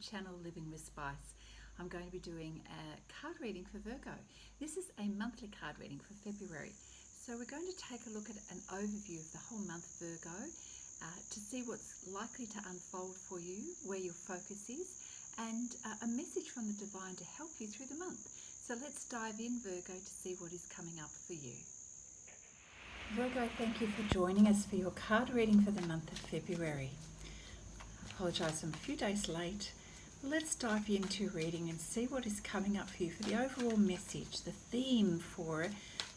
channel Living with Spice. I'm going to be doing a card reading for Virgo. This is a monthly card reading for February. So we're going to take a look at an overview of the whole month, Virgo, to see what's likely to unfold for you, where your focus is, and a message from the divine to help you through the month. So let's dive in, Virgo, to see what is coming up for you. Virgo, thank you for joining us for your card reading for the month of February. I apologise, I'm a few days late. Let's dive into reading and see what is coming up for you for the overall message, the theme for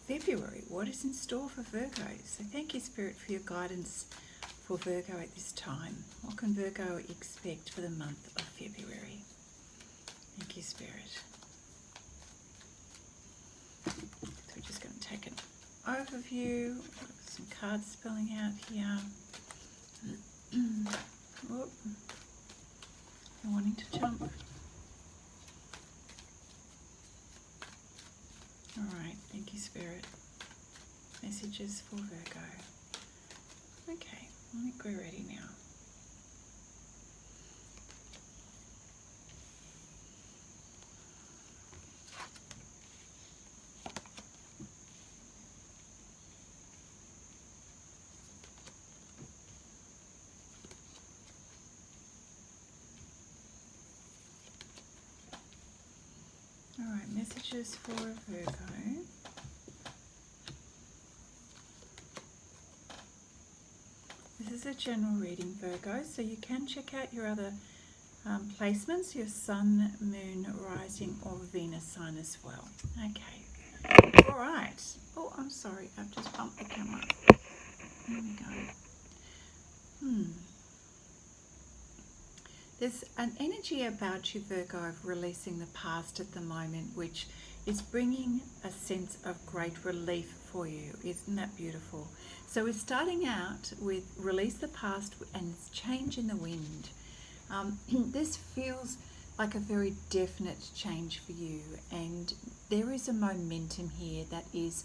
February. What is in store for Virgo? So thank you, Spirit, for your guidance for Virgo at this time. What can Virgo expect for the month of February? Thank you, Spirit. So we're just going to take an overview. Some cards spelling out here. Whoop. I'm wanting to jump. Alright, thank you, Spirit. Messages for Virgo. Okay, I think we're ready now. Alright, messages for Virgo. This is a general reading, Virgo, so you can check out your other placements, your Sun, Moon, Rising or Venus sign as well. Okay. Alright. Oh, I'm sorry, I've just bumped the camera. There we go. There's an energy about you, Virgo, of releasing the past at the moment, which is bringing a sense of great relief for you. Isn't that beautiful? So we're starting out with release the past and change in the wind. This feels like a very definite change for you, and there is a momentum here that is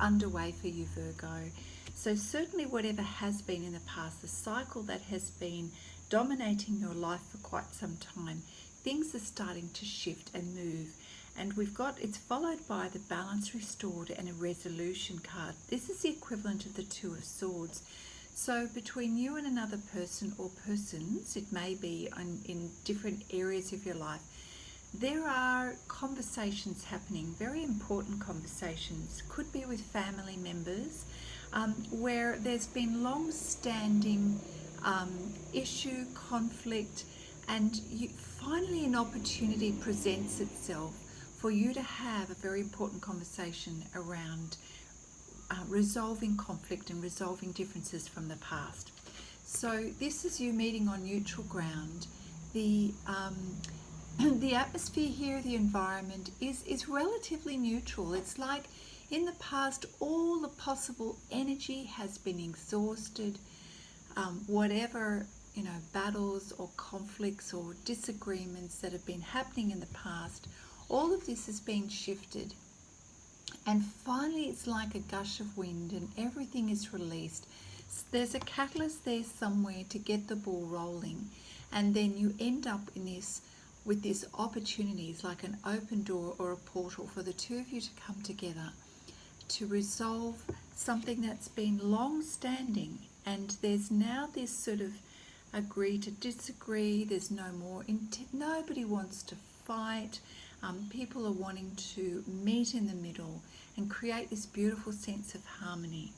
underway for you, Virgo. So certainly whatever has been in the past, the cycle that has been dominating your life for quite some time, things are starting to shift and move. And it's followed by the balance restored and a resolution card. This is the equivalent of the Two of Swords. So between you and another person or persons, it may be in different areas of your life, there are conversations happening, very important conversations. Could be with family members, where there's been long-standing issue, conflict, and finally an opportunity presents itself for you to have a very important conversation around resolving conflict and resolving differences from the past. So this is you meeting on neutral ground. The atmosphere here, the environment is relatively neutral. It's like in the past all the possible energy has been exhausted. Whatever battles or conflicts or disagreements that have been happening in the past, all of this has been shifted, and finally it's like a gush of wind and everything is released. There's a catalyst there somewhere to get the ball rolling, and then you end up with this opportunity. It's like an open door or a portal for the two of you to come together to resolve something that's been long standing. And there's now this sort of agree to disagree. There's no more nobody wants to fight. People are wanting to meet in the middle and create this beautiful sense of harmony.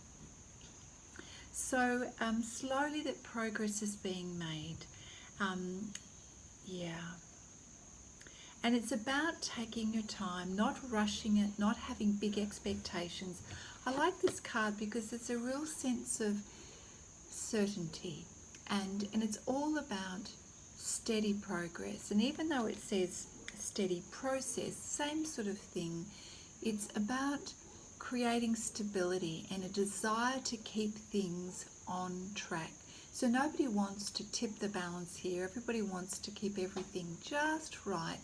So slowly that progress is being made. And it's about taking your time, not rushing it, not having big expectations. I like this card because it's a real sense of certainty, and it's all about steady progress. And even though it says steady process, same sort of thing, it's about creating stability and a desire to keep things on track. So nobody wants to tip the balance here. Everybody wants to keep everything just right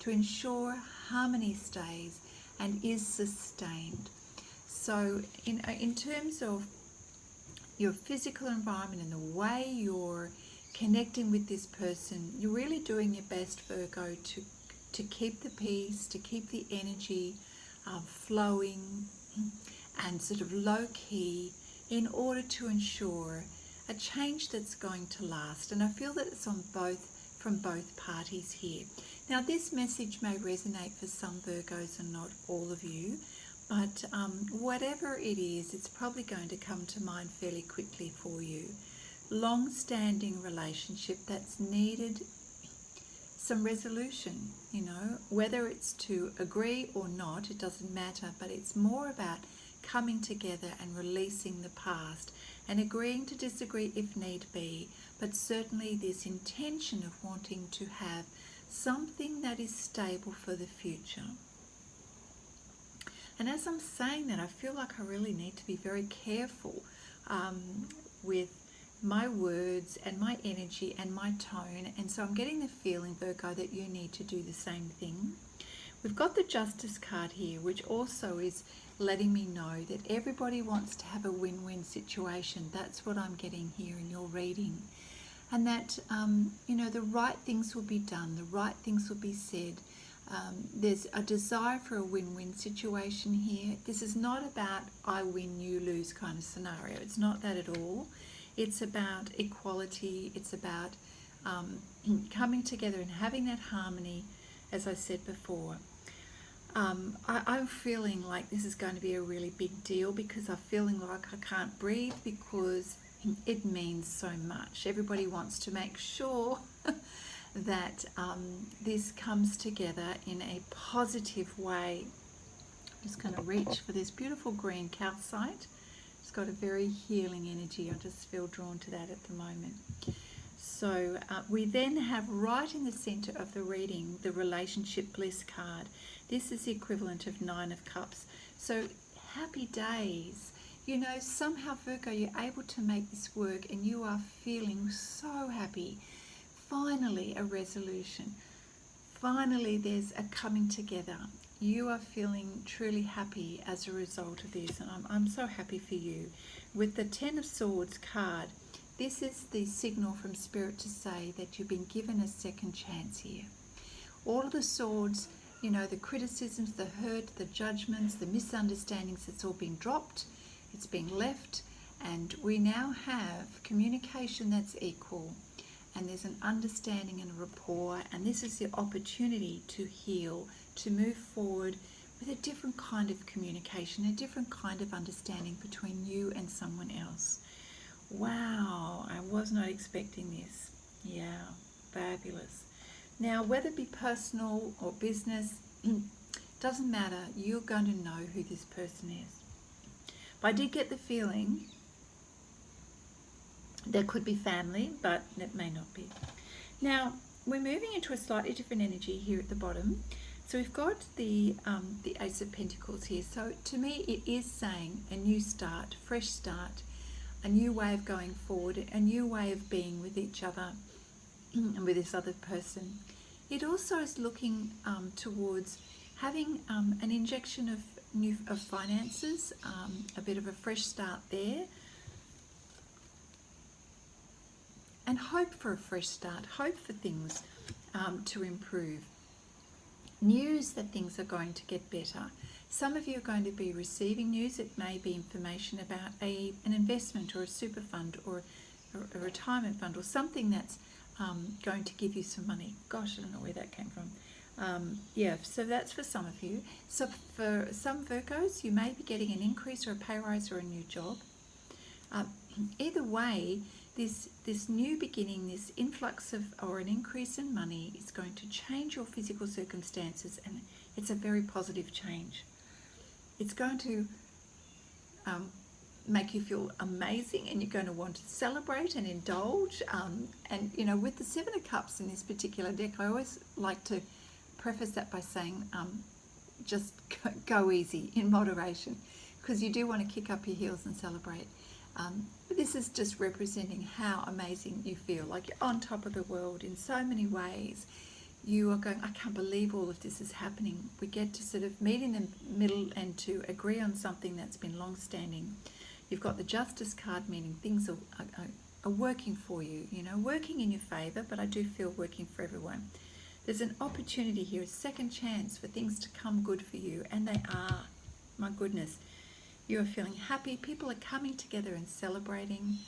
to ensure harmony stays and is sustained. So in terms of your physical environment and the way you're connecting with this person. You're really doing your best, Virgo, to keep the peace, to keep the energy flowing and sort of low key in order to ensure a change that's going to last. And I feel that it's from both parties here. Now, this message may resonate for some Virgos and not all of you, but whatever it is, it's probably going to come to mind fairly quickly for you. Long-standing relationship that's needed some resolution, you know, whether it's to agree or not, it doesn't matter, but it's more about coming together and releasing the past and agreeing to disagree if need be, but certainly this intention of wanting to have something that is stable for the future. And as I'm saying that, I feel like I really need to be very careful with my words and my energy and my tone. And so I'm getting the feeling, Virgo, that you need to do the same thing. We've got the Justice card here, which also is letting me know that everybody wants to have a win-win situation. That's what I'm getting here in your reading. And that, you know, the right things will be done, the right things will be said. There's a desire for a win-win situation here. This is not about I win, you lose kind of scenario. It's not that at all. It's about equality. It's about coming together and having that harmony, as I said before. I'm feeling like this is going to be a really big deal because I'm feeling like I can't breathe because it means so much. Everybody wants to make sure that this comes together in a positive way. I'm just going to reach for this beautiful green calcite. It's got a very healing energy. I just feel drawn to that at the moment. So we then have right in the center of the reading the relationship bliss card. This is the equivalent of 9 of Cups. So happy days. You know, somehow, Virgo, you're able to make this work and you are feeling so happy. Finally, a resolution. Finally, there's a coming together. You are feeling truly happy as a result of this, and I'm so happy for you. With the 10 of Swords card, this is the signal from Spirit to say that you've been given a second chance here. All of the swords, you know, the criticisms, the hurt, the judgments, the misunderstandings, it's all been dropped, it's been left, and we now have communication that's equal. And there's an understanding and a rapport, and this is the opportunity to heal, to move forward with a different kind of communication, a different kind of understanding between you and someone else. Wow, I was not expecting this. Yeah, fabulous. Now, whether it be personal or business, doesn't matter. You're going to know who this person is. But I did get the feeling there could be family, but it may not be. Now, we're moving into a slightly different energy here at the bottom. So we've got the Ace of Pentacles here. So to me, it is saying a new start, fresh start, a new way of going forward, a new way of being with each other and with this other person. It also is looking towards having an injection of finances, a bit of a fresh start there. And hope for a fresh start, hope for things to improve. News that things are going to get better. Some of you are going to be receiving news. It may be information about an investment or a super fund or a retirement fund or something that's going to give you some money. Gosh, I don't know where that came from. Yeah, so that's for some of you. So for some Virgos, you may be getting an increase or a pay rise or a new job. Either way, this new beginning, this influx of or an increase in money is going to change your physical circumstances, and it's a very positive change. It's going to make you feel amazing, and you're going to want to celebrate and indulge. And you know, with the 7 of Cups in this particular deck, I always like to preface that by saying just go easy, in moderation, because you do want to kick up your heels and celebrate. But this is just representing how amazing you feel, like you're on top of the world in so many ways. You are going, I can't believe all of this is happening. We get to sort of meet in the middle and to agree on something that's been long-standing. You've got the Justice card, meaning things are are working for you, you know, working in your favor, but I do feel working for everyone. There's an opportunity here, a second chance for things to come good for you, and they are. My goodness, you are feeling happy. People are coming together and celebrating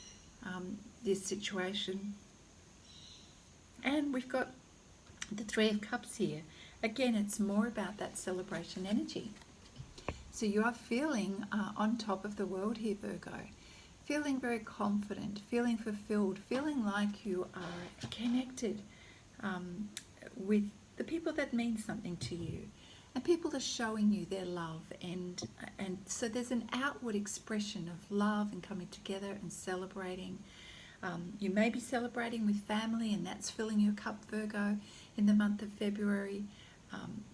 this situation. And we've got the Three of Cups here. Again, it's more about that celebration energy. So you are feeling on top of the world here, Virgo. Feeling very confident, feeling fulfilled, feeling like you are connected with the people that mean something to you. And people are showing you their love. And so there's an outward expression of love and coming together and celebrating. You may be celebrating with family, and that's filling your cup, Virgo, in the month of February.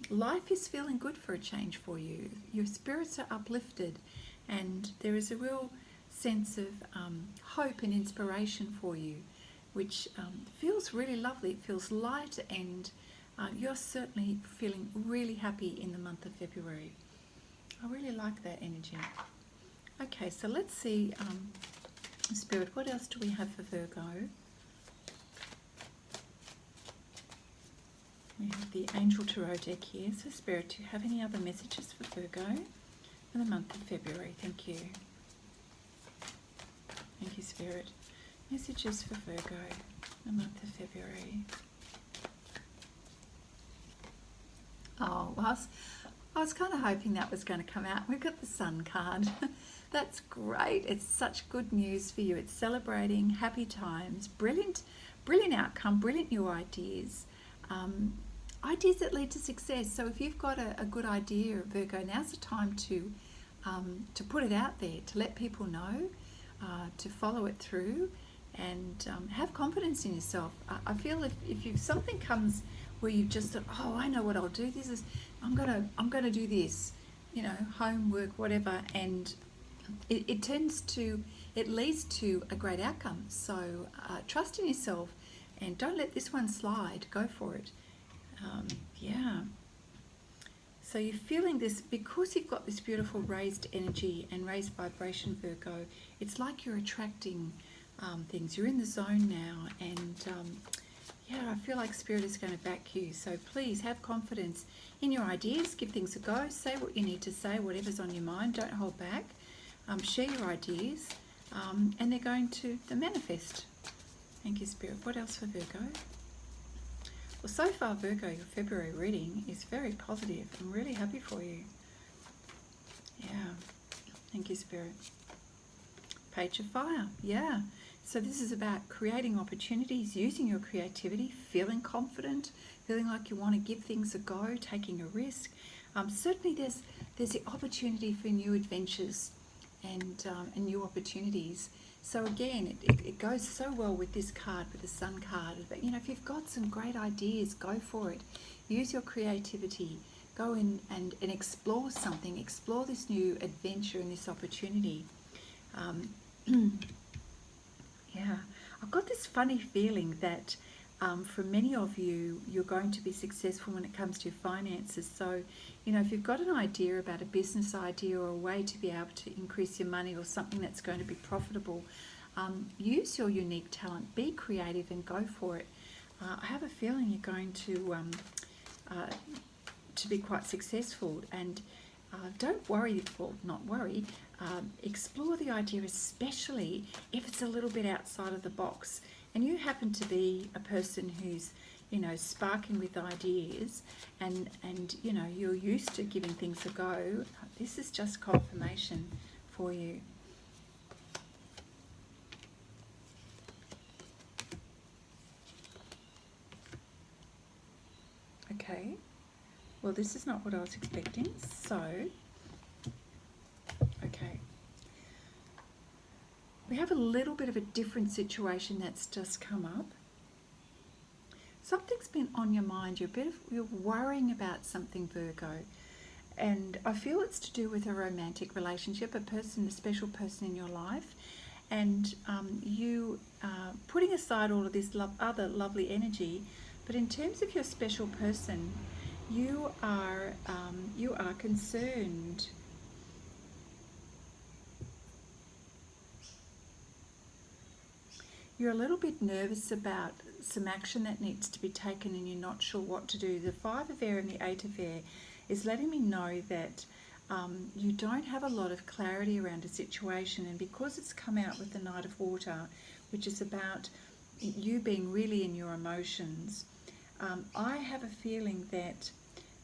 Life is feeling good for a change for you. Your spirits are uplifted, and there is a real sense of hope and inspiration for you, which feels really lovely. It feels light, and you're certainly feeling really happy in the month of February. I really like that energy. Okay, so let's see, Spirit, what else do we have for Virgo? We have the Angel Tarot deck here. So Spirit, do you have any other messages for Virgo for the month of February? Thank you. Thank you, Spirit. Messages for Virgo, the month of February. Oh, well, I was kind of hoping that was going to come out. We've got the Sun card. That's great. It's such good news for you. It's celebrating happy times, brilliant outcome, brilliant new ideas. Ideas that lead to success. So if you've got a good idea, Virgo, now's the time to put it out there, to let people know, to follow it through, and have confidence in yourself. I feel if something comes where you've just thought, oh, I know what I'll do. I'm gonna do this, you know, homework, whatever, and it leads to a great outcome. So trust in yourself, and don't let this one slide. Go for it. Yeah. So you're feeling this because you've got this beautiful raised energy and raised vibration, Virgo. It's like you're attracting things. You're in the zone now, and yeah, I feel like Spirit is going to back you. So please have confidence in your ideas. Give things a go. Say what you need to say, whatever's on your mind. Don't hold back. Share your ideas, and they're going to manifest. Thank you, Spirit. What else for Virgo? Well, so far, Virgo, your February reading is very positive. I'm really happy for you. Yeah. Thank you, Spirit. Page of Fire. Yeah. So this is about creating opportunities, using your creativity, feeling confident, feeling like you want to give things a go, taking a risk. Certainly there's the opportunity for new adventures and new opportunities. So again, it goes so well with this card, with the Sun card. But you know, if you've got some great ideas, go for it. Use your creativity. Go in and explore something. Explore this new adventure and this opportunity. Yeah, I've got this funny feeling that for many of you, you're going to be successful when it comes to your finances. So, you know, if you've got an idea about a business idea or a way to be able to increase your money or something that's going to be profitable, use your unique talent, be creative and go for it. I have a feeling you're going to be quite successful, and don't worry, well, not worry, explore the idea, especially if it's a little bit outside of the box and you happen to be a person who's, you know, sparking with ideas and you know, you're used to giving things a go. This is just confirmation for you. Okay, well, this is not what I was expecting, so okay. We have a little bit of a different situation that's just come up. Something's been on your mind. You're worrying about something, Virgo, and I feel it's to do with a romantic relationship, a special person in your life, and you putting aside all of this other lovely energy. But in terms of your special person, you are concerned. You're a little bit nervous about some action that needs to be taken and you're not sure what to do. The Five of Air and the Eight of Air is letting me know that you don't have a lot of clarity around a situation, and because it's come out with the Knight of Water, which is about you being really in your emotions, I have a feeling that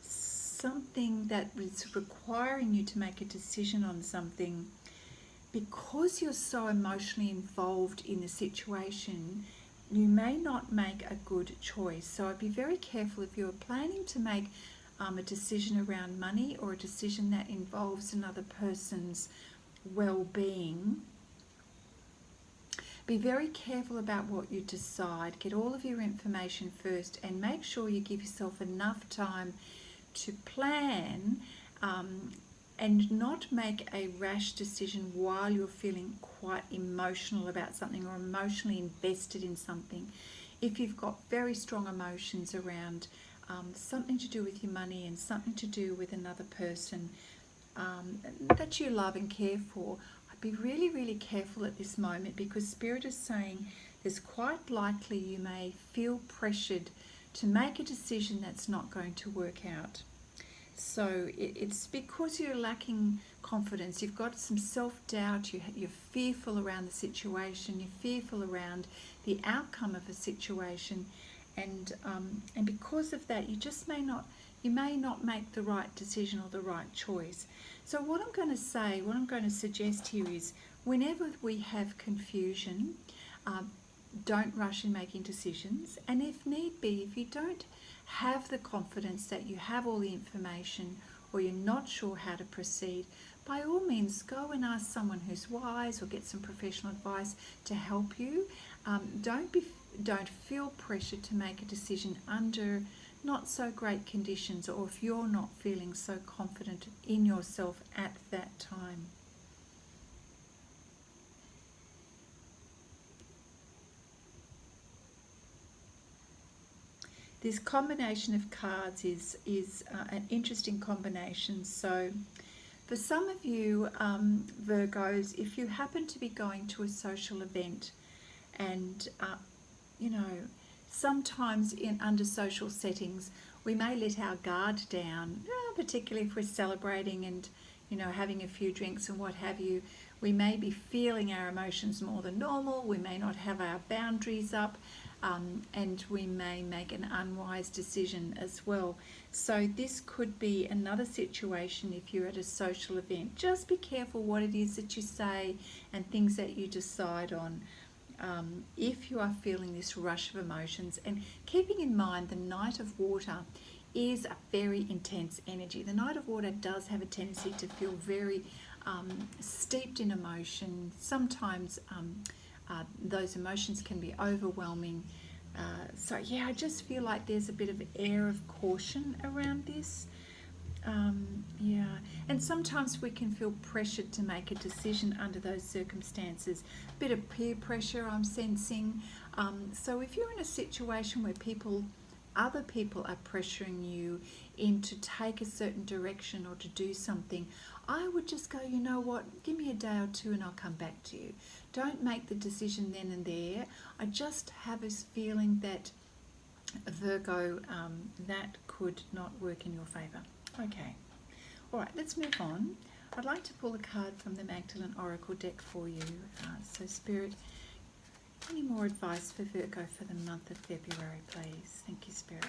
something that is requiring you to make a decision on something, because you're so emotionally involved in the situation, you may not make a good choice. So I'd be very careful if you're planning to make a decision around money or a decision that involves another person's well-being. Be very careful about what you decide. Get all of your information first and make sure you give yourself enough time to plan and not make a rash decision while you're feeling quite emotional about something or emotionally invested in something. If you've got very strong emotions around something to do with your money and something to do with another person that you love and care for, I'd be really, really careful at this moment, because Spirit is saying there's quite likely you may feel pressured to make a decision that's not going to work out. So it's because you're lacking confidence, you've got some self-doubt, you're fearful around the situation, you're fearful around the outcome of a situation, and because of that, you may not make the right decision or the right choice. So what I'm going to suggest here is, whenever we have confusion, don't rush in making decisions, and if need be, if you don't have the confidence that you have all the information or you're not sure how to proceed, by all means go and ask someone who's wise or get some professional advice to help you. Don't feel pressured to make a decision under not so great conditions, or if you're not feeling so confident in yourself at that time. This combination of cards is an interesting combination. So for some of you Virgos, if you happen to be going to a social event, and sometimes under social settings we may let our guard down, particularly if we're celebrating and having a few drinks and what have you. We may be feeling our emotions more than normal, we may not have our boundaries up, and we may make an unwise decision as well. So this could be another situation if you're at a social event. Just be careful what it is that you say and things that you decide on if you are feeling this rush of emotions. And keeping in mind the Knight of Water is a very intense energy. The Knight of Water does have a tendency to feel very steeped in emotion. Sometimes those emotions can be overwhelming. So yeah, I just feel like there's a bit of air of caution around this. Yeah, and sometimes we can feel pressured to make a decision under those circumstances. A bit of peer pressure I'm sensing. So if you're in a situation where other people are pressuring you in to take a certain direction or to do something, I would just go, you know what, give me a day or two and I'll come back to you. Don't make the decision then and there. I just have this feeling that, Virgo, that could not work in your favour. Okay, all right, let's move on. I'd like to pull a card from the Magdalene Oracle deck for you. So Spirit, any more advice for Virgo for the month of February, please? Thank you, Spirit.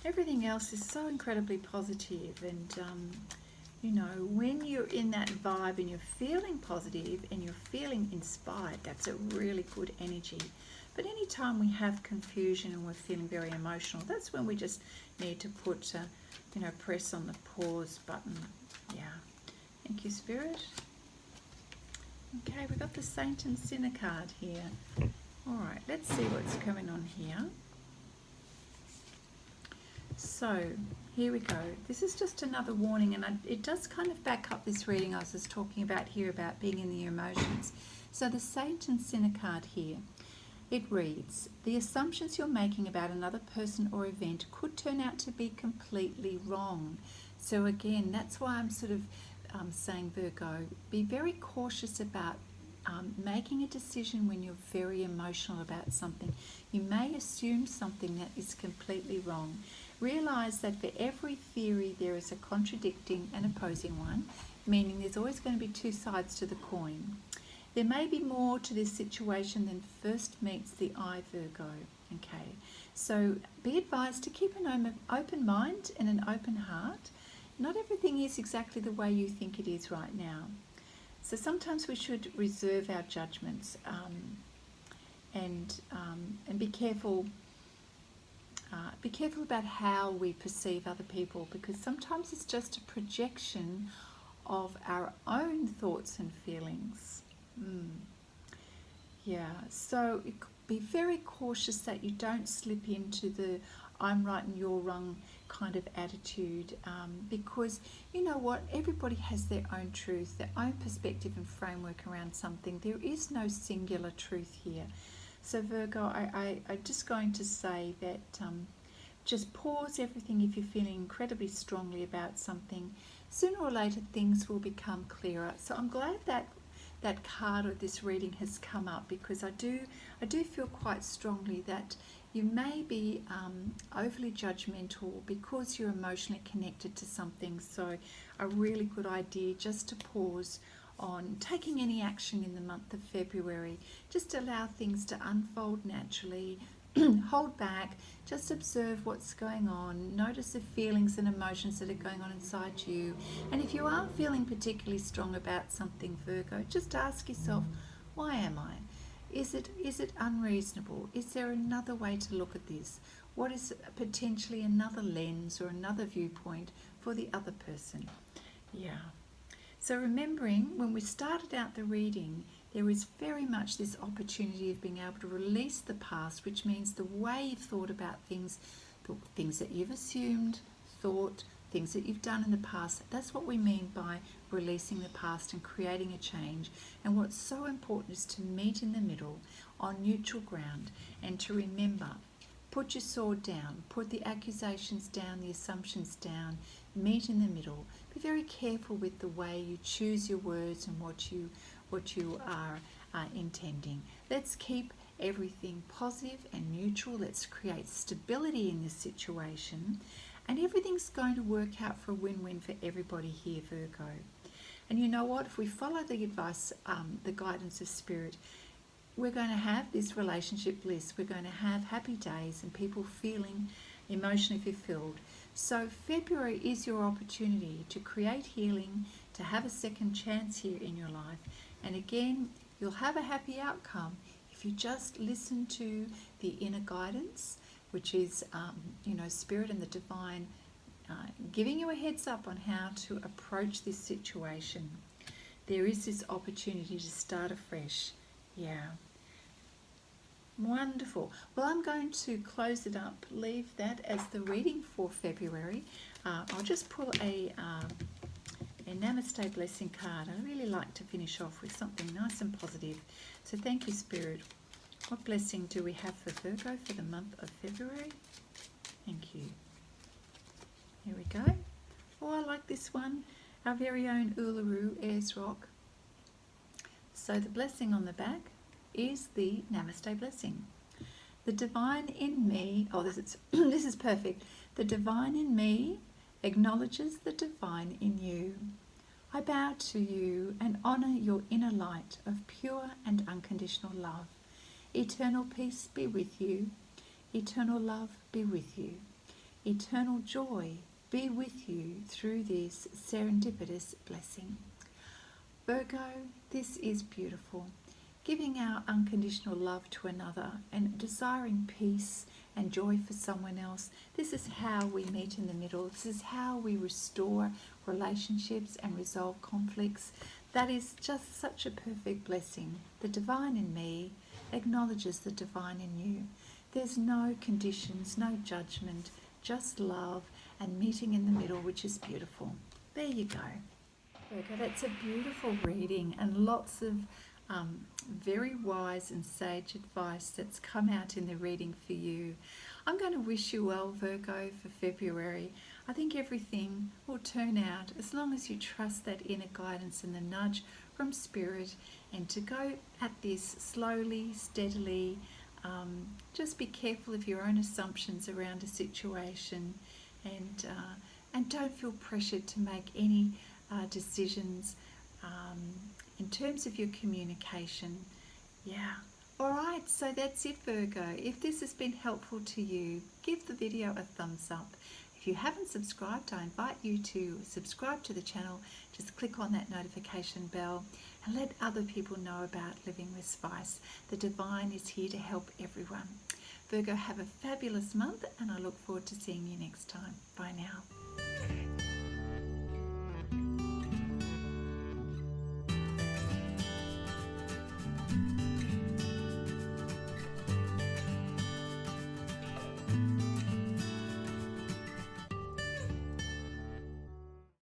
Everything else is so incredibly positive, and when you're in that vibe and you're feeling positive and you're feeling inspired, that's a really good energy. But anytime we have confusion and we're feeling very emotional, that's when we just need to put, press on the pause button. Yeah. Thank you, Spirit. Okay, we've got the Saint and Sinner card here. All right, let's see what's going on here. So here we go. This is just another warning, and it does kind of back up this reading I was just talking about here about being in the emotions. So the Saint and Sinner card here, it reads, the assumptions you're making about another person or event could turn out to be completely wrong. So again, that's why I'm sort of saying, Virgo, be very cautious about making a decision when you're very emotional about something. You may assume something that is completely wrong. Realize that for every theory there is a contradicting and opposing one, meaning there's always going to be two sides to the coin. There may be more to this situation than first meets the eye, Virgo. Okay, so be advised to keep an open mind and an open heart. Not everything is exactly the way you think it is right now. So sometimes we should reserve our judgments and be careful. Be careful about how we perceive other people, because sometimes it's just a projection of our own thoughts and feelings. Yeah, so be very cautious that you don't slip into the I'm right and you're wrong kind of attitude, because you know what, everybody has their own truth, their own perspective and framework around something. There is no singular truth here. So Virgo, I'm just going to say that just pause everything if you're feeling incredibly strongly about something. Sooner or later things will become clearer. So I'm glad that that card or this reading has come up, because I do feel quite strongly that you may be overly judgmental because you're emotionally connected to something. So a really good idea just to pause on taking any action in the month of February. Just allow things to unfold naturally. Hold back, just observe what's going on, notice the feelings and emotions that are going on inside you. And if you are feeling particularly strong about something, Virgo, just ask yourself, why am I? Is it unreasonable? Is there another way to look at this? What is potentially another lens or another viewpoint for the other person? Yeah. So remembering, when we started out the reading, there is very much this opportunity of being able to release the past, which means the way you've thought about things, the things that you've assumed, thought, things that you've done in the past. That's what we mean by releasing the past and creating a change. And what's so important is to meet in the middle on neutral ground, and to remember, put your sword down, put the accusations down, the assumptions down, meet in the middle. Be very careful with the way you choose your words and what you are intending. Let's keep everything positive and neutral. Let's create stability in this situation, and everything's going to work out for a win-win for everybody here, Virgo. And you know what? If we follow the advice, the guidance of Spirit, we're going to have this relationship bliss. We're going to have happy days and people feeling emotionally fulfilled. So February is your opportunity to create healing, to have a second chance here in your life. And again, you'll have a happy outcome if you just listen to the inner guidance, which is, Spirit and the divine giving you a heads up on how to approach this situation. There is this opportunity to start afresh. Yeah. Wonderful. Well, I'm going to close it up, leave that as the reading for February. I'll just pull a Namaste blessing card. I really like to finish off with something nice and positive. So thank you, Spirit. What blessing do we have for Virgo for the month of February? Thank you. Here we go. Oh, I like this one. Our very own Uluru Ayers Rock. So the blessing on the back is the Namaste blessing. The divine in me, this is perfect. The divine in me acknowledges the divine in you. I bow to you and honour your inner light of pure and unconditional love. Eternal peace be with you. Eternal love be with you. Eternal joy be with you through this serendipitous blessing. Virgo, this is beautiful. Giving our unconditional love to another and desiring peace and joy for someone else. This is how we meet in the middle. This is how we restore relationships and resolve conflicts. That is just such a perfect blessing. The divine in me acknowledges the divine in you. There's no conditions, no judgment, just love and meeting in the middle, which is beautiful. There you go. Virgo, that's a beautiful reading and lots of very wise and sage advice that's come out in the reading for you. I'm going to wish you well, Virgo, for February. I think everything will turn out as long as you trust that inner guidance and the nudge from Spirit, and to go at this slowly, steadily. Just be careful of your own assumptions around a situation, and don't feel pressured to make any decisions in terms of your communication. Yeah. Alright, so that's it, Virgo. If this has been helpful to you, give the video a thumbs up. If you haven't subscribed, I invite you to subscribe to the channel. Just click on that notification bell and let other people know about Living with Spice. The divine is here to help everyone. Virgo, have a fabulous month, and I look forward to seeing you next time. Bye now.